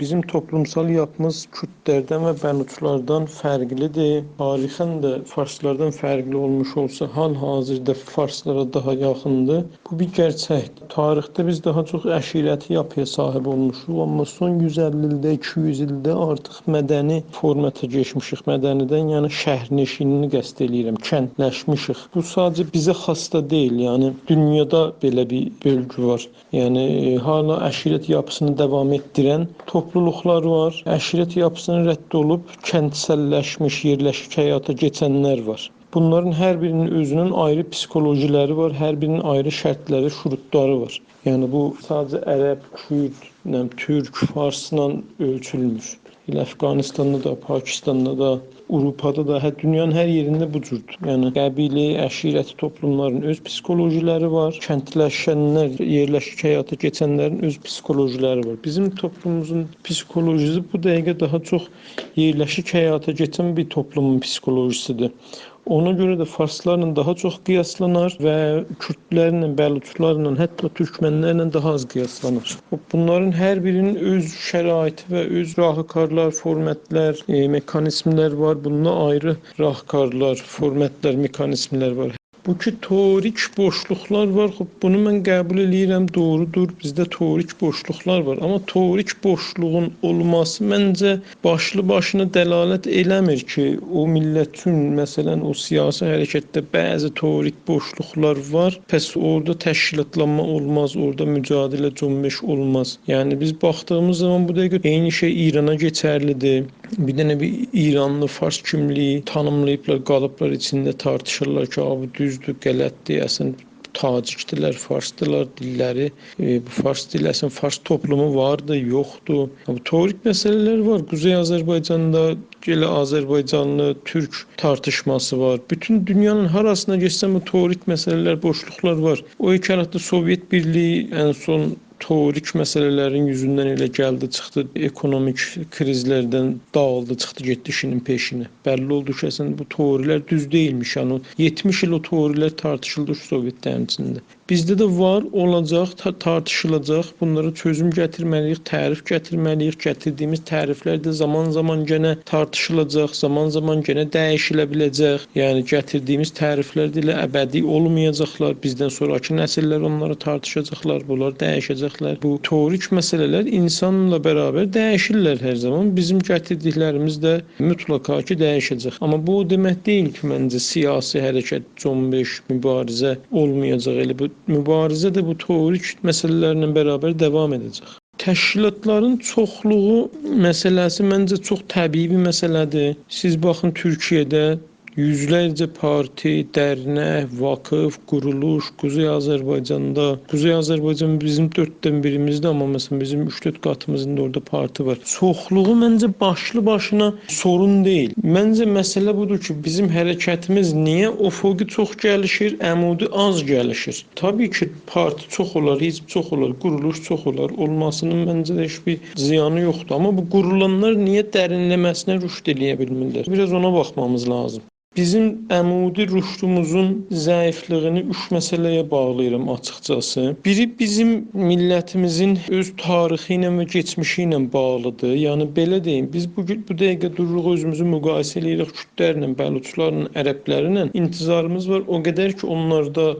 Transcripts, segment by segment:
Bizim toplumsal yapımız Kürtlərdən və Bəluçlardan fərqlidir. Tarixən də Farslardan fərqli olmuş olsa, hal-hazırda Farslara daha yaxındır. Bu bir gerçəkdir. Tarixdə biz daha çox əşirəti yapıya sahib olmuşuq, amma son 150 ildə, 200 ildə artıq mədəni formata keçmişik. Mədənidən, yəni şəhərnişinini qəsd eləyirəm, kəndləşmişik. Bu sadəcə bizə xas da deyil, yəni dünyada belə bir bölgü var. Yəni hala əşirət yapısını davam etdirən topluluqlar var. Əşirət yapısını rədd olub kəntsəlləşmiş, yerləşik həyata keçənlər var. Bunların hər birinin özünün ayrı psixolojiləri var, hər birinin ayrı şərtləri, şurutları var. Yəni bu sadəcə ərəb, kürd, türk, farsla ölçülmür. Elə Əfqanistanda da, Pakistanda da, Avropada da, dünyanın hər yerində bu cürdür. Yəni qəbilə, əşirəti toplumların öz psixolojiləri var. Kəndləşənlər, yerləşik həyata keçənlərin öz psixolojiləri var. Bizim toplumumuzun psixolojisi bu dəqiqə daha çox yerləşik həyata keçən bir toplumun psixolojisidir. Ona görə də farslarla daha çox qiyaslanar və kürdlərlə, bəluçlarla, hətta türkmənlərlə daha az qiyaslanır. Bunların hər birinin öz şəraiti və öz rahıkarlar, formatlar, mexanizmlər var. Bunda ayrı rahıkarlar, formatlar, mexanizmlər var. Bu ki, teorik boşluqlar var. Bunu mən qəbul edirəm, doğrudur. Bizdə teorik boşluqlar var. Amma teorik boşluğun olması məncə başlı başına dəlalət eləmir ki, o millətin, məsələn, o siyasi hərəkətdə bəzi teorik boşluqlar var. Pəs orada təşkilatlanma olmaz, orada mücadilə cünbəş olmaz. Yəni biz baxdığımız zaman bu dəqiqə eyni şey İrana keçərlidir. Bir dənə bir İranlı fars kimliyi tanımlayıblar, qalıblar içində tartışırlar ki, bu düzdür, qələtdir, əslində tacikdilər, farsdılar dilləri. Bu fars dili əslində fars toplumu vardı, yoxdur. Bu teorik məsələlər var. Quzey Azərbaycanda elə Azərbaycanlı türk tartışması var. Bütün dünyanın harasına geçsən bu teorik məsələlər, boşluqlar var. O iki arada Sovyet Birliyi ən son teorik məsələlərin yüzündən elə gəldi, çıxdı, ekonomik krizlərdən dağıldı, çıxdı, getdi işinin peşinə. Bəlli oldu ki, əslində bu teorilər düz deyilmiş. Yəni 70 il o teorilər tartışıldı Sovet dövründə. Bizdə də var, olacaq, tartışılacaq. Bunlara çözüm gətirməliyik, tərif gətirməliyik. Gətirdiyimiz təriflər də zaman-zaman yenə tartışılacaq, zaman-zaman yenə dəyişilə biləcək. Yəni gətirdiyimiz təriflər də elə əbədi olmayacaqlar. Bizdən sonraki nəsillər onları tartışacaqlar, bunlar dəyişəcəklər. Bu teorik məsələlər insanla bərabər dəyişirlər hər zaman. Bizim gətirdiklərimiz də mütləqa ki dəyişəcək. Amma bu demək deyil ki, məncə siyasi hərəkət, cünbəş, mübarizə olmayacaq. Elə bu mübarizə də bu teorik məsələlərlə bərabər davam edəcək. Təşkilatların çoxluğu məsələsi məncə çox təbii bir məsələdir. Siz baxın Türkiyədə yüzlərcə parti, dərnək, vakıf, quruluş, Quzey Azərbaycanda. Quzey Azərbaycan bizim 4-dən birimizdir, amma məsələn bizim 3-4 qatımızın da orada parti var. Çoxluğu məncə başlı başına sorun deyil. Məncə məsələ budur ki, bizim hərəkətimiz niyə ofoqi çox gəlişir, əmudi az gəlişir? Təbii ki, parti çox olar, hizb çox olar, quruluş çox olar. Olmasının məncə də heç bir ziyanı yoxdur. Amma bu qurulanlar niyə dərinləməsinə rüşd eləyə bilmirlər? Biraz ona baxmamız lazım. Bizim əmudi rüşdümüzün zəifliyini 3 məsələyə bağlayıram açıqcası. Biri bizim millətimizin öz tarixi ilə və keçmişi ilə bağlıdır. Yəni belə deyim, biz bu dəqiqə dururuq, özümüzü müqayisə edirik kürdlərlə, bəluçlarla, ərəblərlə. İntizarımız var o qədər ki, onlarda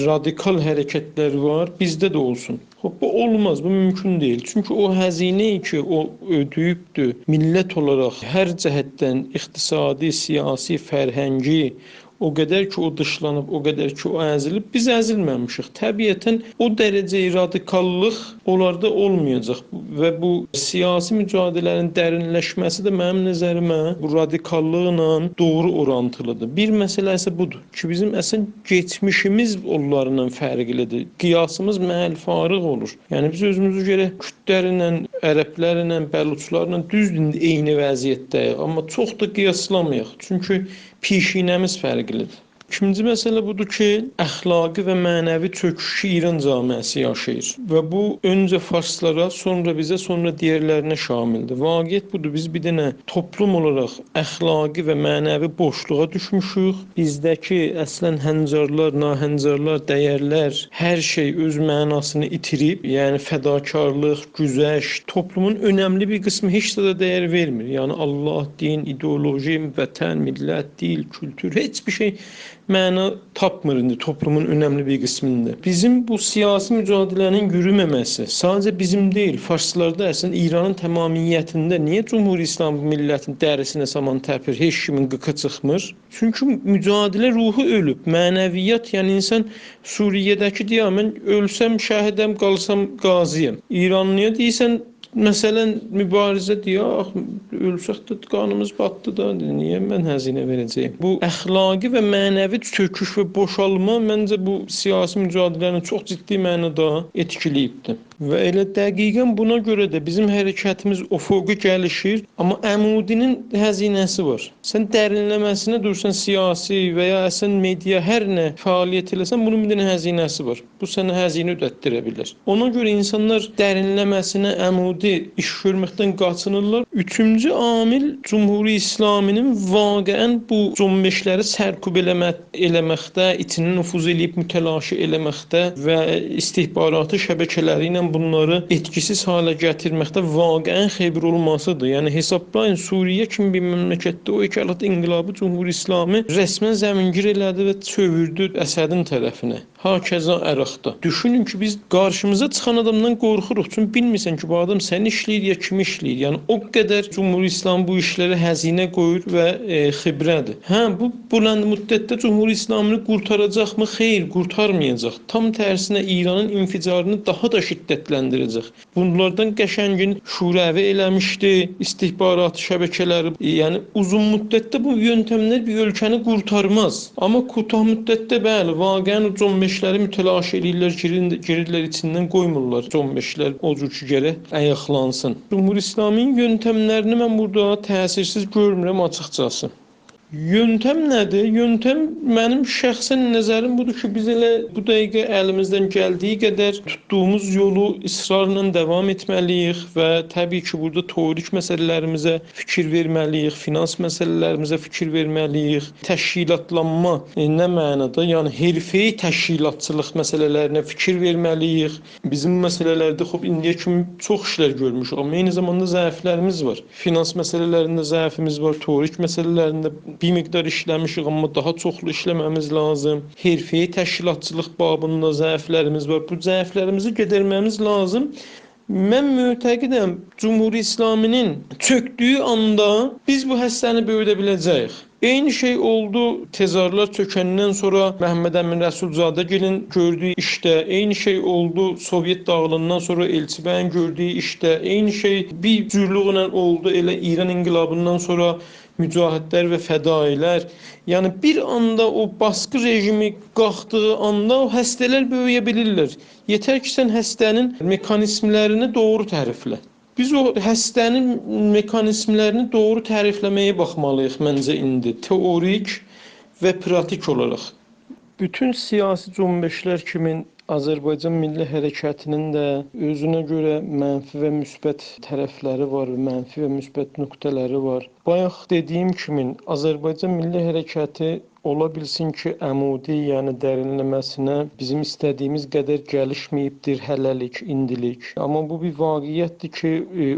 radikal hərəkətlər var, bizdə də olsun. Bu olmaz, bu mümkün deyil. Çünki o həzinəyi ki, o ödəyibdir, millət olaraq hər cəhətdən iqtisadi, siyasi, fərhəngi, o qədər ki, o dışlanıb, o qədər ki, o əzilib, biz əzilməmişik. Təbiətən o dərəcəyi radikallıq onlarda olmayacaq və bu siyasi mücadilənin dərinləşməsi də mənim nəzərimə bu radikallıqla doğru orantılıdır. Bir məsələ isə budur ki, bizim əslən keçmişimiz onlarla fərqlidir. Qiyasımız məhəl fariq olur. Yəni biz özümüzü gərək kürdlərlə, ərəblərlə, bəluçlarla düzdür eyni vəziyyətdəyik, amma çox da qiyaslamayıq. Çünki pişinəmiz fərqlidir. İkinci məsələ budur ki, əxlaqi və mənəvi çöküşü İran camiəsi yaşayır və bu öncə farslara, sonra bizə, sonra digərlərinə şamildir. Vaqiət budur, biz bir dənə toplum olaraq əxlaqi və mənəvi boşluğa düşmüşük. Bizdəki əslən həncarlar, nahəncarlar, dəyərlər, hər şey öz mənasını itirib, yəni fədakarlıq, güzəşt, toplumun önəmli bir qismi heç də dəyər vermir. Yəni Allah, din, ideoloji, vətən, millət, dil, kültür, heç bir şey məna tapmır indi toplumun önəmli bir qismində. Bizim bu siyasi mücadilənin yürüməməsi sadəcə bizim deyil, farslarda əslən İranın tamamiyyətində niyə Cümhuri İslam millətin dərisinə saman təpir, heç kimin qıqa çıxmır? Çünki mücadilə ruhu ölüb, mənəviyyat, yəni insan Suriyədəki deyir, mən ölsəm şəhidəm, qalsam qaziyəm. İranlıya deyirsən, məsələn, mübarizə deyək, ölsək də qanımız batdı da, niyə mən həzinə verəcəyim? Bu əxlaqi və mənəvi çöküş və boşalma məncə bu siyasi mücadiləni çox ciddi mənada etkiləyibdir. Və elə dəqiqən buna görə də bizim hərəkətimiz ufuqi gəlişir, amma əmudinin həzinəsi var. Sən dərinləməsinə dursan siyasi və ya əsən media hər nə fəaliyyət eləsən, bunun bir dənə həzinəsi var. Bu sənə həzinə ödətdirə bilər. Ona görə insanlar dərinləməsinə, əmudi iş görməkdən qaçınırlar. Üçüncü amil Cümhuri İslaminin vaqəən bu cümbüşləri sərkub eləməkdə, içinin nüfuz eləyib mütəlaşi eləməkdə və istihbaratı şəbəkələri ilə bunları etkisiz halə gətirməkdə vaqəən xeyir olmasıdır. Yəni hesablayın, Suriyə kimi bir məmləkətdə o ikalat inqilabı Cümhuri İslamı rəsmən zəmingir elədi və çövürdü Əsədin tərəfinə. Hakəza Əraqda. Düşünün ki, biz qarşımıza çıxan adamdan qorxuruq. Çünki bilmirsən ki, bu adam sən işləyir ya kim işləyir. Yəni o qədər Cümhuri İslam bu işlərə həzinə qoyur və xibrədir. Bu bulan müddətdə Cümhuri İslamını qurtaracaqmı? Xeyr, qurtarmayacaq. Tam tərsinə İranın inficarını daha da şiddətləndirəcək. Bunlardan qəşəngin Şurəvi eləmişdi, istihbarat şəbəkələri. Yəni uzun müddətdə bu yöntəmlər bir ölkəni qurtarmaz. Amma kutah müddətdə bəli, vaqəən o cümbüşləri mütəlaşi eləyirlər, girirlər içindən qoymurlar. Cümbüşlər o cür ki, gərək ayaqlansın. Cümhuri İslamın yöntəmlərini mən burada təsirsiz görmürəm açıqcası. Yöntəm nədir? Yöntəm mənim şəxsən nəzərim budur ki, biz elə bu dəqiqə əlimizdən gəldiyi qədər tutduğumuz yolu israrla davam etməliyik və təbii ki, burada teorik məsələlərimizə fikir verməliyik, finans məsələlərimizə fikir verməliyik. Təşkilatlanma nə mənada? Yəni hərfəyi təşkilatçılıq məsələlərinə fikir verməliyik. Bizim məsələlərdə indiyə kimi çox işlər görmüşük, amma eyni zamanda zəiflərimiz var. Finans məsələlərində zəifimiz var, teorik məsələlərində bir miqdar işləmişik, amma daha çoxlu işləməmiz lazım. Hərfəyi təşkilatçılıq babında zəiflərimiz var. Bu zəiflərimizi gedərməmiz lazım. Mən mütəqidəm, Cümhuri İslamının çökdüyü anda biz bu həssəni böyüdə biləcəyik. Eyni şey oldu tezarlar çökəndən sonra Məhəmməd Əmin Rəsulzadəgilin gördüyü işdə, eyni şey oldu Sovyet dağılandan sonra Elçibəyin gördüyü işdə, eyni şey bir cürlüqlə oldu elə İran inqilabından sonra mücahidlər və fədailər. Yəni bir anda o baskı rejimi qalxdığı anda o həstələr böyüyə bilirlər. Yetər ki, sən həstənin mekanizmlərini doğru təriflə. Biz o həstənin mekanizmlərini doğru tərifləməyə baxmalıyıq məncə indi, teorik və pratik olaraq. Bütün siyasi cümbüşlər kimi Azərbaycan Milli Hərəkatının da özünə görə mənfi və müsbət tərəfləri var, mənfi və müsbət nöqtələri var. Bayaq dediyim kimi Azərbaycan Milli Hərəkatı ola bilsin ki, əmudi, yəni dərinləməsinə bizim istədiyimiz qədər gəlişməyibdir hələlik, indilik. Amma bu bir vaqiətdir ki,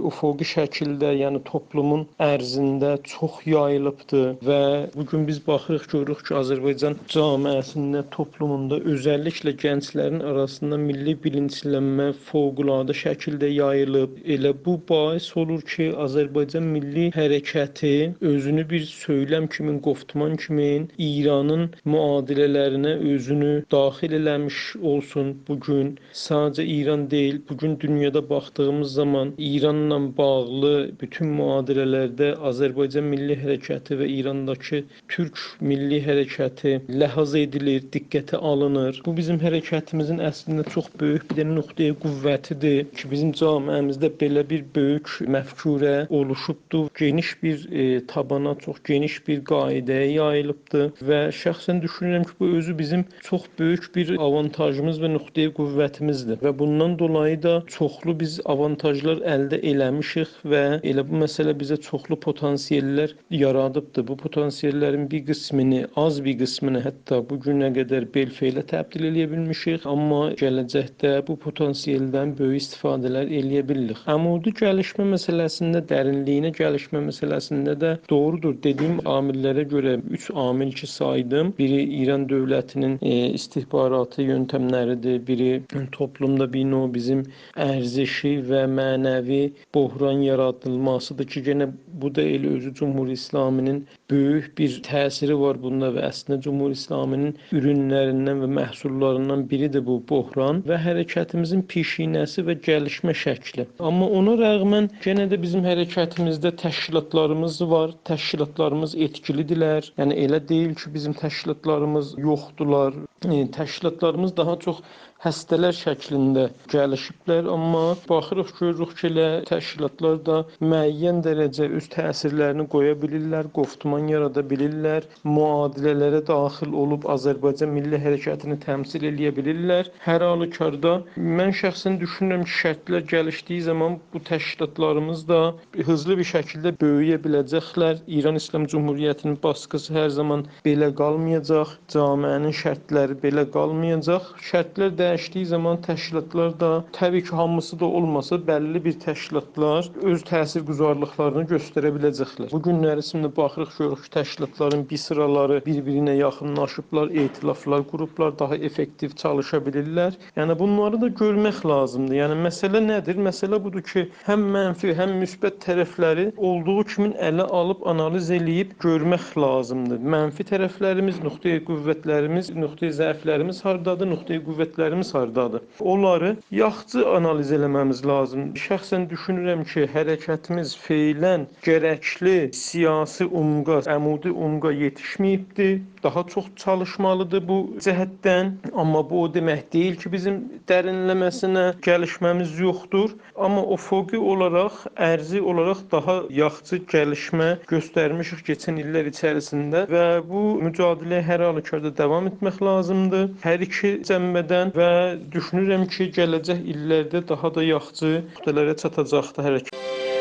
ufuqi şəkildə, yəni toplumun ərzində çox yayılıbdır və bugün biz baxırıq, görürük ki, Azərbaycan camiəsində, toplumunda, özəlliklə gənclərin arasında milli bilinçlənmə fövqəladə şəkildə yayılıb. Elə bu bais olur ki, Azərbaycan Milli Hərəkatı özünü bir söyləm kimi, qoftman kimi İranın müadilələrinə özünü daxil eləmiş olsun bugün. Sadəcə İran deyil, bugün dünyada baxdığımız zaman İranla bağlı bütün müadilələrdə Azərbaycan Milli Hərəkatı və İrandakı Türk Milli Hərəkatı ləhaz edilir, diqqətə alınır. Bu bizim hərəkətimizin əslində çox böyük bir nöqtəyə qüvvətidir ki, bizim camiəmizdə belə bir böyük məfkurə oluşubdur. Geniş bir tabana, çox geniş bir qaydaya yayılıbdır və şəxsən düşünürəm ki, bu özü bizim çox böyük bir avantajımız və nöqteyi qüvvətimizdir və bundan dolayı da çoxlu biz avantajlar əldə eləmişik və elə bu məsələ bizə çoxlu potansiyellər yaradıbdır. Bu potansiyellərin bir qismini, az bir qismini hətta bu günə qədər belfeylə təbdil eləyə bilmişik, amma gələcəkdə bu potansiyeldən böyük istifadələr eləyə bilirik. Əmudi gəlişmə məsələsində, dərinliyinə gəlişmə məsələsində də doğrudur. Dediyim amillərə görə 3 amil ki saydım. Biri İran dövlətinin istihbaratı yöntəmləridir. Biri toplumda bir növ bizim ərzişi və mənəvi böhran yaradılmasıdır ki, yenə bu da elə özü Cümhuriyyət İslaminin böyük bir təsiri var bunda və əslində Cümhuriyyət İslaminin ürünlərindən və məhsullarından biridir bu böhran və hərəkətimizin pişiyinəsi və gəlişmə şəkli. Amma ona rəğmən yenə də bizim hərəkətimizdə təşkilatlarımız var. Təşkilatlarımız etkilidirlər. Yəni elə deyil ki, bizim təşkilatlarımız yoxdular. Təşkilatlarımız daha çox həstələr şəklində gəlişiblər, amma baxırıq, görürük ki, elə təşkilatlar da müəyyən dərəcə öz təsirlərini qoya bilirlər, qoftuman yarada bilirlər, müadilələrə daxil olub Azərbaycan milli hərəkətini təmsil eləyə bilirlər. Hər halükarda mən şəxsən düşünürəm ki, şərtlər gəlişdiyi zaman bu təşkilatlarımız da hızlı bir şəkildə böyüyə biləcəklər. İran İslam Cümhuriyyətinin baskısı hər zaman belə qalmayacaq, camiənin şərtləri belə qalmayacaq. Şərtlər dəyişdiyi zaman təşkilatlar da, təbii ki, hamısı da olmasa, bəlli bir təşkilatlar öz təsirgüzarlıqlarını göstərə biləcəklər. Bu günlər içində baxırıq, görürük ki, təşkilatların bir sıraları bir-birinə yaxınlaşıblar, etilaflar qurublar, daha effektiv çalışa bilirlər. Yəni bunları da görmək lazımdır. Yəni məsələ nədir? Məsələ budur ki, həm mənfi, həm müsbət tərəfləri olduğu kimi ələ alıb analiz eləyib görmək lazımdır. Mənfi tərəflərimiz, nöqteyi qüvvətlərimiz, nöqteyi zəiflərimiz hardadır, nöqteyi qüvvətlərimiz hardadır? Onları yaxşı analiz eləməmiz lazımdır. Şəxsən düşünürəm ki, hərəkətimiz feilən gərəkli siyasi umqa, əmudi umqa yetişməyibdir. Daha çox çalışmalıdır bu cəhətdən. Amma bu o demək deyil ki, bizim dərinləməsinə gəlişməmiz yoxdur. Amma ufuqi olaraq, ərzi olaraq daha yaxşı gəlişmə göstərmişik keçən illər içərisində və bu mücadiləyə hər halükarda davam etmək lazımdır. Hər iki cəmbədən və düşünürəm ki, gələcək illərdə daha da yaxşı nöqtələrə çatacaqdır hərəkət.